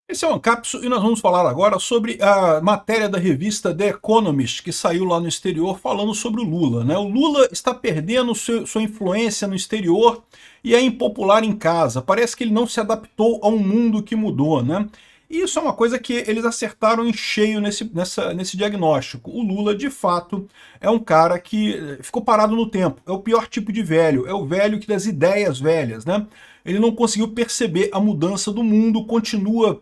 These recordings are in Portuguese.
Esse é o Ancapso e nós vamos falar agora sobre a matéria da revista The Economist, que saiu lá no exterior falando sobre o Lula, né? O Lula está perdendo sua influência no exterior e é impopular em casa. Parece que ele não se adaptou a um mundo que mudou, né? E isso é uma coisa que eles acertaram em cheio nesse diagnóstico. O Lula, de fato, é um cara que ficou parado no tempo. É o pior tipo de velho. É o velho que das ideias velhas, né? Ele não conseguiu perceber a mudança do mundo, continua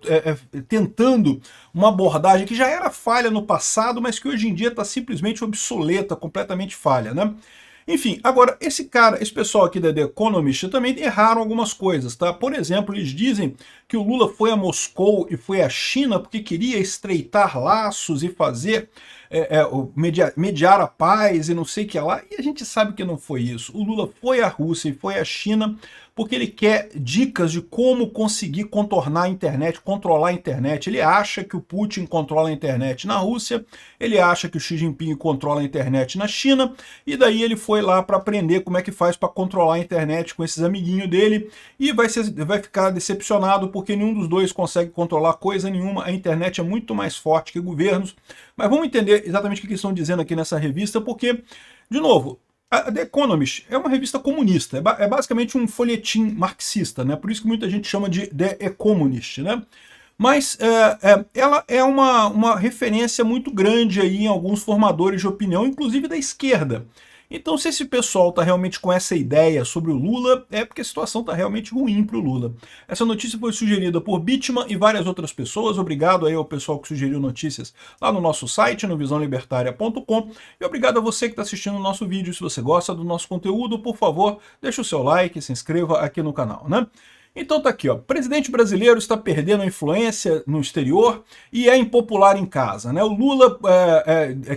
tentando uma abordagem que já era falha no passado, mas que hoje em dia está simplesmente obsoleta, completamente falha, né? Enfim, agora, esse pessoal aqui da The Economist também erraram algumas coisas, tá? Por exemplo, eles dizem que o Lula foi a Moscou e foi à China porque queria estreitar laços e fazer mediar a paz e não sei o que lá, e a gente sabe que não foi isso. O Lula foi à Rússia e foi à China porque ele quer dicas de como conseguir contornar a internet, controlar a internet. Ele acha que o Putin controla a internet na Rússia, ele acha que o Xi Jinping controla a internet na China, e daí ele foi lá para aprender como é que faz para controlar a internet com esses amiguinhos dele, e vai ficar decepcionado porque nenhum dos dois consegue controlar coisa nenhuma, a internet é muito mais forte que governos. Mas vamos entender exatamente o que eles estão dizendo aqui nessa revista, porque, de novo, a The Economist é uma revista comunista, é basicamente um folhetim marxista, né? Por isso que muita gente chama de The Economist, né? Mas ela é uma referência muito grande aí em alguns formadores de opinião, inclusive da esquerda. Então, se esse pessoal está realmente com essa ideia sobre o Lula, é porque a situação está realmente ruim para o Lula. Essa notícia foi sugerida por Bitman e várias outras pessoas. Obrigado aí ao pessoal que sugeriu notícias lá no nosso site, no visãolibertaria.com. E obrigado a você que está assistindo o nosso vídeo. Se você gosta do nosso conteúdo, por favor, deixe o seu like e se inscreva aqui no canal, né? Então tá aqui, ó. Presidente brasileiro está perdendo a influência no exterior e é impopular em casa, né? O Lula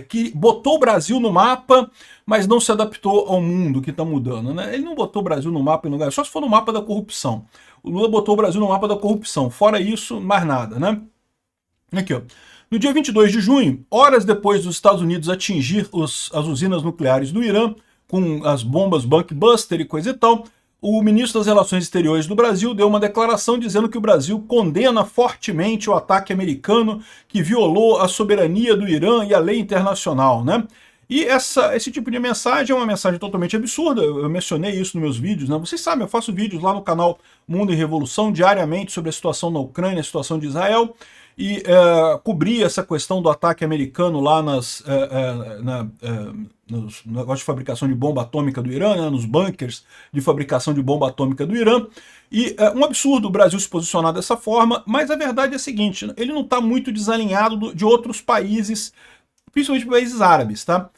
que botou o Brasil no mapa, mas não se adaptou ao mundo que está mudando, né? Ele não botou o Brasil no mapa em lugar, só se for no mapa da corrupção. O Lula botou o Brasil no mapa da corrupção. Fora isso, mais nada, né? Aqui, ó. No dia 22 de junho, horas depois dos Estados Unidos atingir as usinas nucleares do Irã, com as bombas Bunkbuster e coisa e tal, o ministro das Relações Exteriores do Brasil deu uma declaração dizendo que o Brasil condena fortemente o ataque americano que violou a soberania do Irã e a lei internacional, né? E esse tipo de mensagem é uma mensagem totalmente absurda, eu mencionei isso nos meus vídeos, né? Vocês sabem, eu faço vídeos lá no canal Mundo em Revolução diariamente sobre a situação na Ucrânia, a situação de Israel, e cobri essa questão do ataque americano lá nos negócios de fabricação de bomba atômica do Irã, né, nos bunkers de fabricação de bomba atômica do Irã. E um absurdo o Brasil se posicionar dessa forma, mas a verdade é a seguinte, ele não está muito desalinhado de outros países, principalmente países árabes, tá?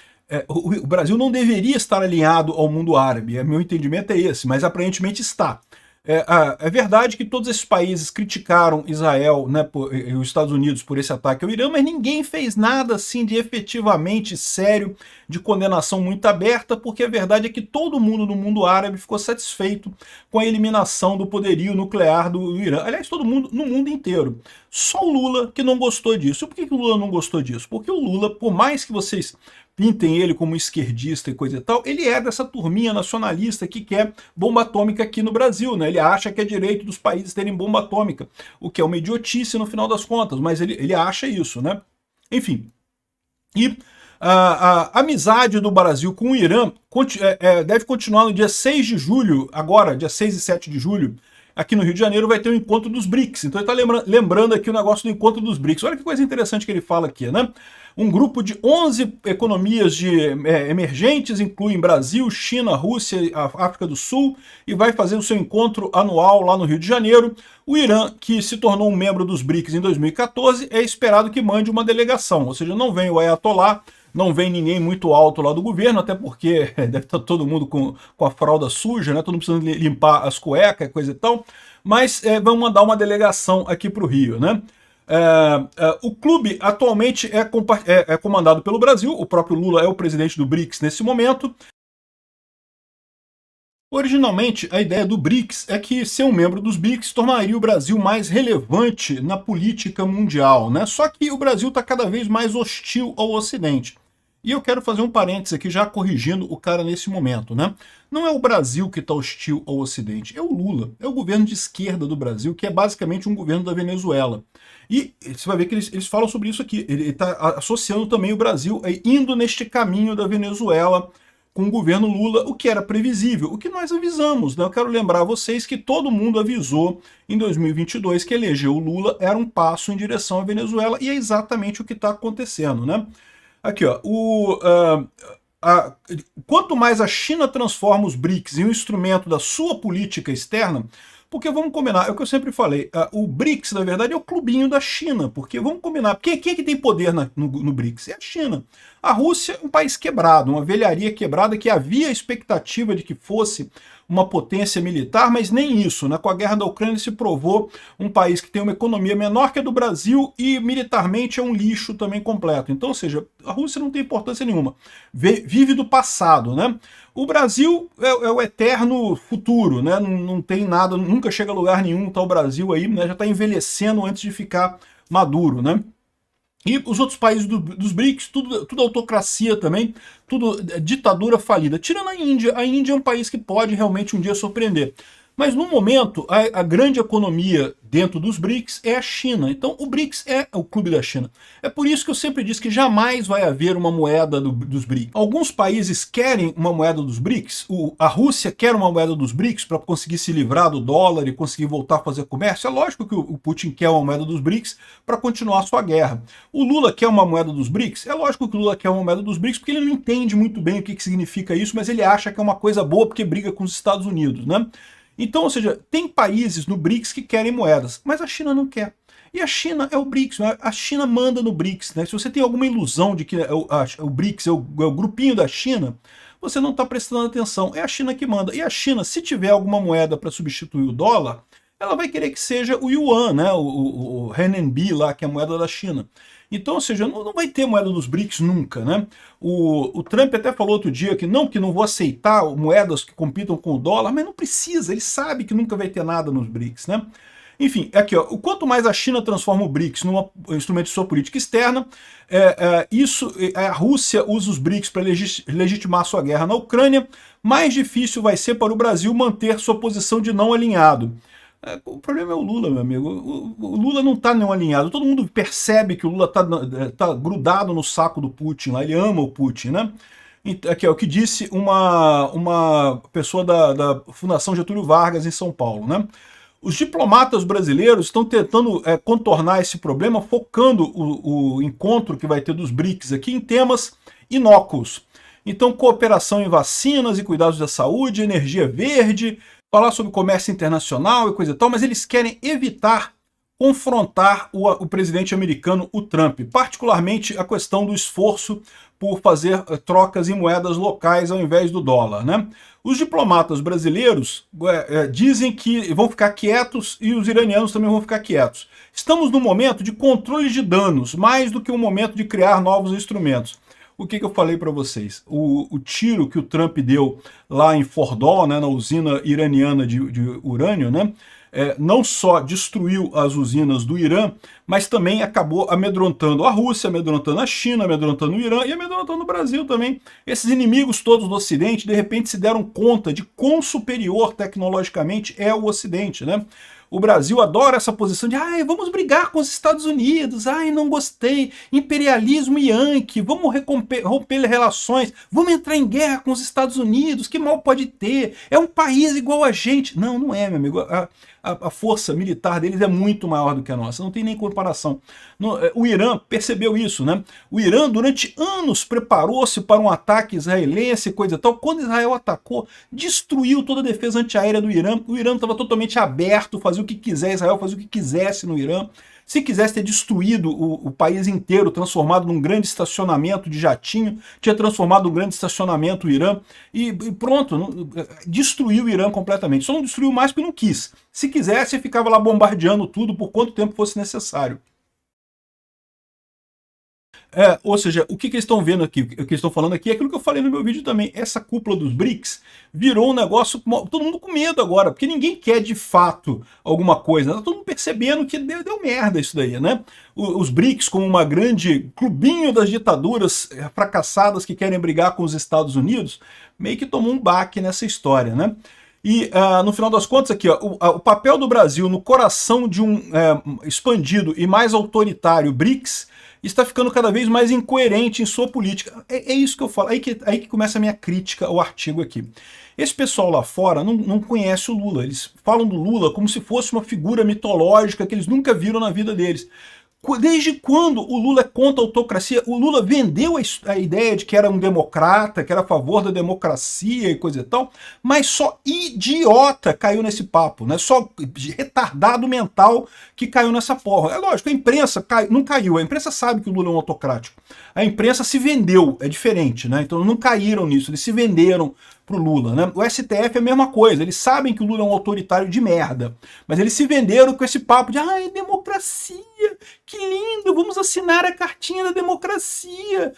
O Brasil não deveria estar alinhado ao mundo árabe, meu entendimento é esse, mas aparentemente está. É verdade que todos esses países criticaram Israel, né, e os Estados Unidos por esse ataque ao Irã, mas ninguém fez nada assim de efetivamente sério, de condenação muito aberta, porque a verdade é que todo mundo no mundo árabe ficou satisfeito com a eliminação do poderio nuclear do Irã. Aliás, todo mundo no mundo inteiro. Só o Lula que não gostou disso. E por que o Lula não gostou disso? Porque o Lula, por mais que vocês pintem ele como esquerdista e coisa e tal, ele é dessa turminha nacionalista que quer bomba atômica aqui no Brasil, né? Ele acha que é direito dos países terem bomba atômica, o que é uma idiotice no final das contas, mas ele acha isso, né? Enfim. E a amizade do Brasil com o Irã deve continuar no dia 6 de julho, agora, dia 6 e 7 de julho, aqui no Rio de Janeiro vai ter o encontro dos BRICS. Então ele está lembrando aqui o negócio do encontro dos BRICS. Olha que coisa interessante que ele fala aqui, né? Um grupo de 11 economias emergentes, incluem Brasil, China, Rússia, África do Sul, e vai fazer o seu encontro anual lá no Rio de Janeiro. O Irã, que se tornou um membro dos BRICS em 2014, é esperado que mande uma delegação, ou seja, não vem o Ayatollah, não vem ninguém muito alto lá do governo, até porque deve estar todo mundo com a fralda suja, né? Todo mundo precisando limpar as cuecas, coisa e tal, mas vão mandar uma delegação aqui para o Rio, né? O clube atualmente é comandado pelo Brasil, o próprio Lula é o presidente do BRICS nesse momento. Originalmente, a ideia do BRICS é que ser um membro dos BRICS tornaria o Brasil mais relevante na política mundial, né? Só que o Brasil está cada vez mais hostil ao Ocidente. E eu quero fazer um parênteses aqui, já corrigindo o cara nesse momento, né? Não é o Brasil que está hostil ao Ocidente, é o Lula, é o governo de esquerda do Brasil, que é basicamente um governo da Venezuela. E você vai ver que eles falam sobre isso aqui, ele está associando também o Brasil, indo neste caminho da Venezuela, com o governo Lula, o que era previsível, o que nós avisamos, né? Eu quero lembrar a vocês que todo mundo avisou em 2022 que eleger o Lula era um passo em direção à Venezuela, e é exatamente o que está acontecendo, né? Aqui, ó, quanto mais a China transforma os BRICS em um instrumento da sua política externa, porque vamos combinar, é o que eu sempre falei, o BRICS, na verdade, é o clubinho da China, porque vamos combinar, quem é que tem poder no BRICS? É a China. A Rússia é um país quebrado, uma velharia quebrada que havia expectativa de que fosse uma potência militar, mas nem isso, né? Com a guerra da Ucrânia se provou um país que tem uma economia menor que a do Brasil e militarmente é um lixo também completo. Então, ou seja, a Rússia não tem importância nenhuma. Vive do passado, né? O Brasil é o eterno futuro, né? Não tem nada, nunca chega a lugar nenhum, tá o Brasil aí, né? Já está envelhecendo antes de ficar maduro, né? E os outros países dos BRICS, tudo autocracia também, tudo ditadura falida. Tirando a Índia é um país que pode realmente um dia surpreender. Mas no momento, a grande economia dentro dos BRICS é a China. Então o BRICS é o clube da China. É por isso que eu sempre disse que jamais vai haver uma moeda dos BRICS. Alguns países querem uma moeda dos BRICS. A Rússia quer uma moeda dos BRICS para conseguir se livrar do dólar e conseguir voltar a fazer comércio. É lógico que o Putin quer uma moeda dos BRICS para continuar a sua guerra. O Lula quer uma moeda dos BRICS. É lógico que o Lula quer uma moeda dos BRICS porque ele não entende muito bem o que significa isso, mas ele acha que é uma coisa boa porque briga com os Estados Unidos, né? Então, ou seja, tem países no BRICS que querem moedas, mas a China não quer. E a China é o BRICS, a China manda no BRICS, né? Se você tem alguma ilusão de que o BRICS é o grupinho da China, você não está prestando atenção. É a China que manda. E a China, se tiver alguma moeda para substituir o dólar, ela vai querer que seja o yuan, né? o renminbi lá, que é a moeda da China. Então, ou seja, não vai ter moeda dos BRICS nunca, né? O Trump até falou outro dia que não vou aceitar moedas que compitam com o dólar, mas não precisa, ele sabe que nunca vai ter nada nos BRICS, né? Enfim, aqui, ó, quanto mais a China transforma o BRICS num instrumento de sua política externa, a Rússia usa os BRICS para legitimar sua guerra na Ucrânia, mais difícil vai ser para o Brasil manter sua posição de não alinhado. O problema é o Lula, meu amigo. O Lula não está nem alinhado. Todo mundo percebe que o Lula tá grudado no saco do Putin lá. Ele ama o Putin, né? Aqui é o que disse uma pessoa da Fundação Getúlio Vargas em São Paulo, né? Os diplomatas brasileiros estão tentando contornar esse problema, focando o encontro que vai ter dos BRICS aqui em temas inócuos. Então, cooperação em vacinas e cuidados da saúde, energia verde, falar sobre comércio internacional e coisa e tal, mas eles querem evitar confrontar o presidente americano, o Trump, particularmente a questão do esforço por fazer trocas em moedas locais ao invés do dólar, né? Os diplomatas brasileiros dizem que vão ficar quietos e os iranianos também vão ficar quietos. Estamos num momento de controle de danos, mais do que um momento de criar novos instrumentos. O que eu falei para vocês? O tiro que o Trump deu lá em Fordow, né, na usina iraniana de urânio, né, não só destruiu as usinas do Irã, mas também acabou amedrontando a Rússia, amedrontando a China, amedrontando o Irã e amedrontando o Brasil também. Esses inimigos todos do Ocidente, de repente, se deram conta de quão superior tecnologicamente é o Ocidente, né? O Brasil adora essa posição de vamos brigar com os Estados Unidos, não gostei, imperialismo yankee, vamos romper relações, vamos entrar em guerra com os Estados Unidos, que mal pode ter, é um país igual a gente. Não, não é, meu amigo, a força militar deles é muito maior do que a nossa, não tem nem comparação. O Irã percebeu isso, né? O Irã durante anos preparou-se para um ataque israelense, coisa e tal. Quando Israel atacou, destruiu toda a defesa antiaérea do Irã. O Irã estava totalmente aberto, fazia o que quiser, Israel fazia o que quisesse no Irã. Se quisesse ter destruído o país inteiro, transformado num grande estacionamento de jatinho, tinha transformado um grande estacionamento o Irã, e pronto, destruiu o Irã completamente. Só não destruiu mais porque não quis. Se quisesse, ficava lá bombardeando tudo por quanto tempo fosse necessário. Ou seja, o que eles estão vendo aqui, o que eles estão falando aqui é aquilo que eu falei no meu vídeo também. Essa cúpula dos BRICS virou um negócio, todo mundo com medo agora, porque ninguém quer de fato alguma coisa. Tá todo mundo percebendo que deu merda isso daí, né? Os BRICS como uma grande clubinho das ditaduras fracassadas que querem brigar com os Estados Unidos, meio que tomou um baque nessa história, né? E no final das contas aqui, ó, o papel do Brasil no coração de um expandido e mais autoritário BRICS está ficando cada vez mais incoerente em sua política. É isso que eu falo, aí que começa a minha crítica ao artigo aqui. Esse pessoal lá fora não conhece o Lula, eles falam do Lula como se fosse uma figura mitológica que eles nunca viram na vida deles. Desde quando o Lula é contra a autocracia? O Lula vendeu a ideia de que era um democrata, que era a favor da democracia e coisa e tal, mas só idiota caiu nesse papo, né? Só retardado mental que caiu nessa porra. É lógico, a imprensa não caiu, a imprensa sabe que o Lula é um autocrático. A imprensa se vendeu, é diferente, né? Então não caíram nisso, eles se venderam pro Lula, né? O STF é a mesma coisa, eles sabem que o Lula é um autoritário de merda, mas eles se venderam com esse papo de democracia, que lindo, vamos assinar a cartinha da democracia,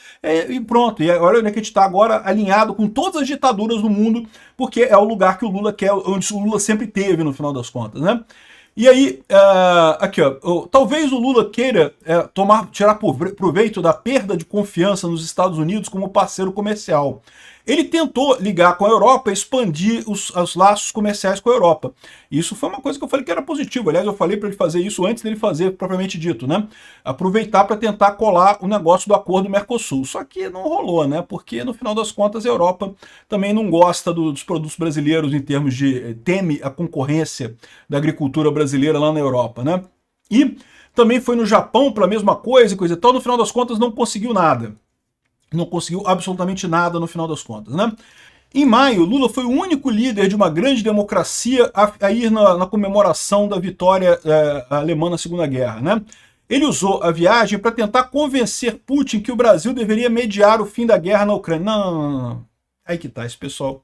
e pronto, e olha onde é que a gente está agora alinhado com todas as ditaduras do mundo, porque é o lugar que o Lula quer, onde o Lula sempre teve no final das contas, né? E aí, aqui ó, talvez o Lula queira tirar proveito da perda de confiança nos Estados Unidos como parceiro comercial. Ele tentou ligar com a Europa e expandir os laços comerciais com a Europa. Isso foi uma coisa que eu falei que era positivo. Aliás, eu falei para ele fazer isso antes dele fazer, propriamente dito, né? Aproveitar para tentar colar o negócio do acordo Mercosul. Só que não rolou, né? Porque, no final das contas, a Europa também não gosta dos produtos brasileiros em termos de... teme a concorrência da agricultura brasileira lá na Europa, né? E também foi no Japão para a mesma coisa e coisa e tal. No final das contas, não conseguiu nada. Não conseguiu absolutamente nada no final das contas, né? Em maio, Lula foi o único líder de uma grande democracia a ir na comemoração da vitória alemã na Segunda Guerra, né? Ele usou a viagem para tentar convencer Putin que o Brasil deveria mediar o fim da guerra na Ucrânia. Não. Aí que tá, esse pessoal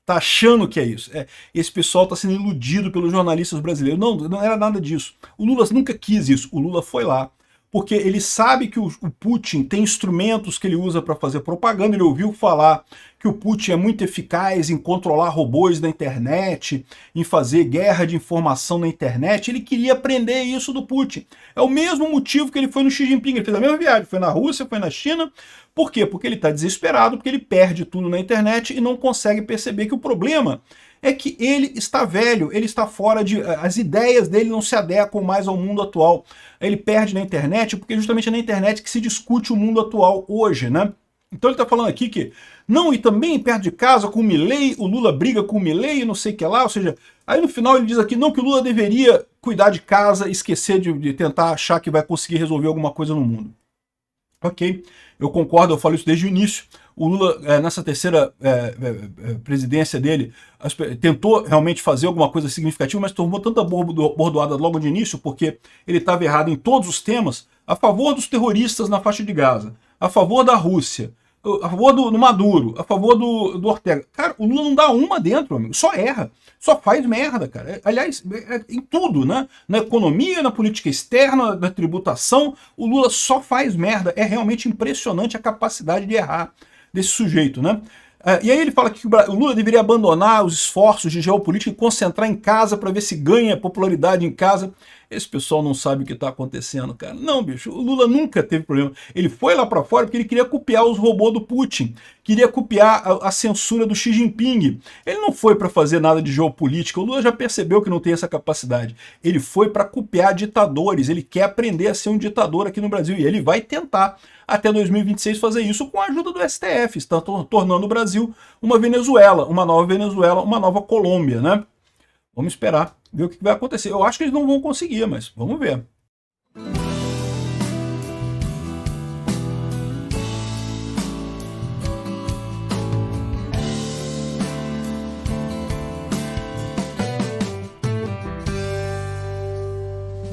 tá achando que é isso. Esse pessoal tá sendo iludido pelos jornalistas brasileiros. Não era nada disso. O Lula nunca quis isso. O Lula foi lá porque ele sabe que o Putin tem instrumentos que ele usa para fazer propaganda. Ele ouviu falar que o Putin é muito eficaz em controlar robôs na internet, em fazer guerra de informação na internet. Ele queria aprender isso do Putin. É o mesmo motivo que ele foi no Xi Jinping. Ele fez a mesma viagem, foi na Rússia, foi na China. Por quê? Porque ele está desesperado, porque ele perde tudo na internet e não consegue perceber que o problema é que ele está velho, ele está fora de... as ideias dele não se adequam mais ao mundo atual. Ele perde na internet porque justamente é na internet que se discute o mundo atual hoje, né? Então ele está falando aqui que... não, e também perto de casa com o Milei, o Lula briga com o Milei, não sei o que lá, ou seja... Aí no final ele diz aqui, não, que o Lula deveria cuidar de casa, esquecer de tentar achar que vai conseguir resolver alguma coisa no mundo. Ok, eu concordo, eu falo isso desde o início. O Lula, nessa terceira presidência dele, tentou realmente fazer alguma coisa significativa, mas tomou tanta bordoada logo de início, porque ele estava errado em todos os temas, a favor dos terroristas na faixa de Gaza, a favor da Rússia, a favor do Maduro, a favor do Ortega. Cara, o Lula não dá uma dentro, amigo, só erra. Só faz merda, cara. Aliás, em tudo, né? Na economia, na política externa, na tributação, o Lula só faz merda. É realmente impressionante a capacidade de errar desse sujeito, né? E aí ele fala que o Lula deveria abandonar os esforços de geopolítica e concentrar em casa para ver se ganha popularidade em casa. Esse pessoal não sabe o que está acontecendo, cara. Não, bicho, o Lula nunca teve problema. Ele foi lá para fora porque ele queria copiar os robôs do Putin, queria copiar a censura do Xi Jinping. Ele não foi para fazer nada de geopolítica, o Lula já percebeu que não tem essa capacidade. Ele foi para copiar ditadores, ele quer aprender a ser um ditador aqui no Brasil, e ele vai tentar até 2026 fazer isso com a ajuda do STF, está tornando o Brasil uma Venezuela, uma nova Colômbia, né? Vamos esperar, ver o que vai acontecer. Eu acho que eles não vão conseguir, mas vamos ver.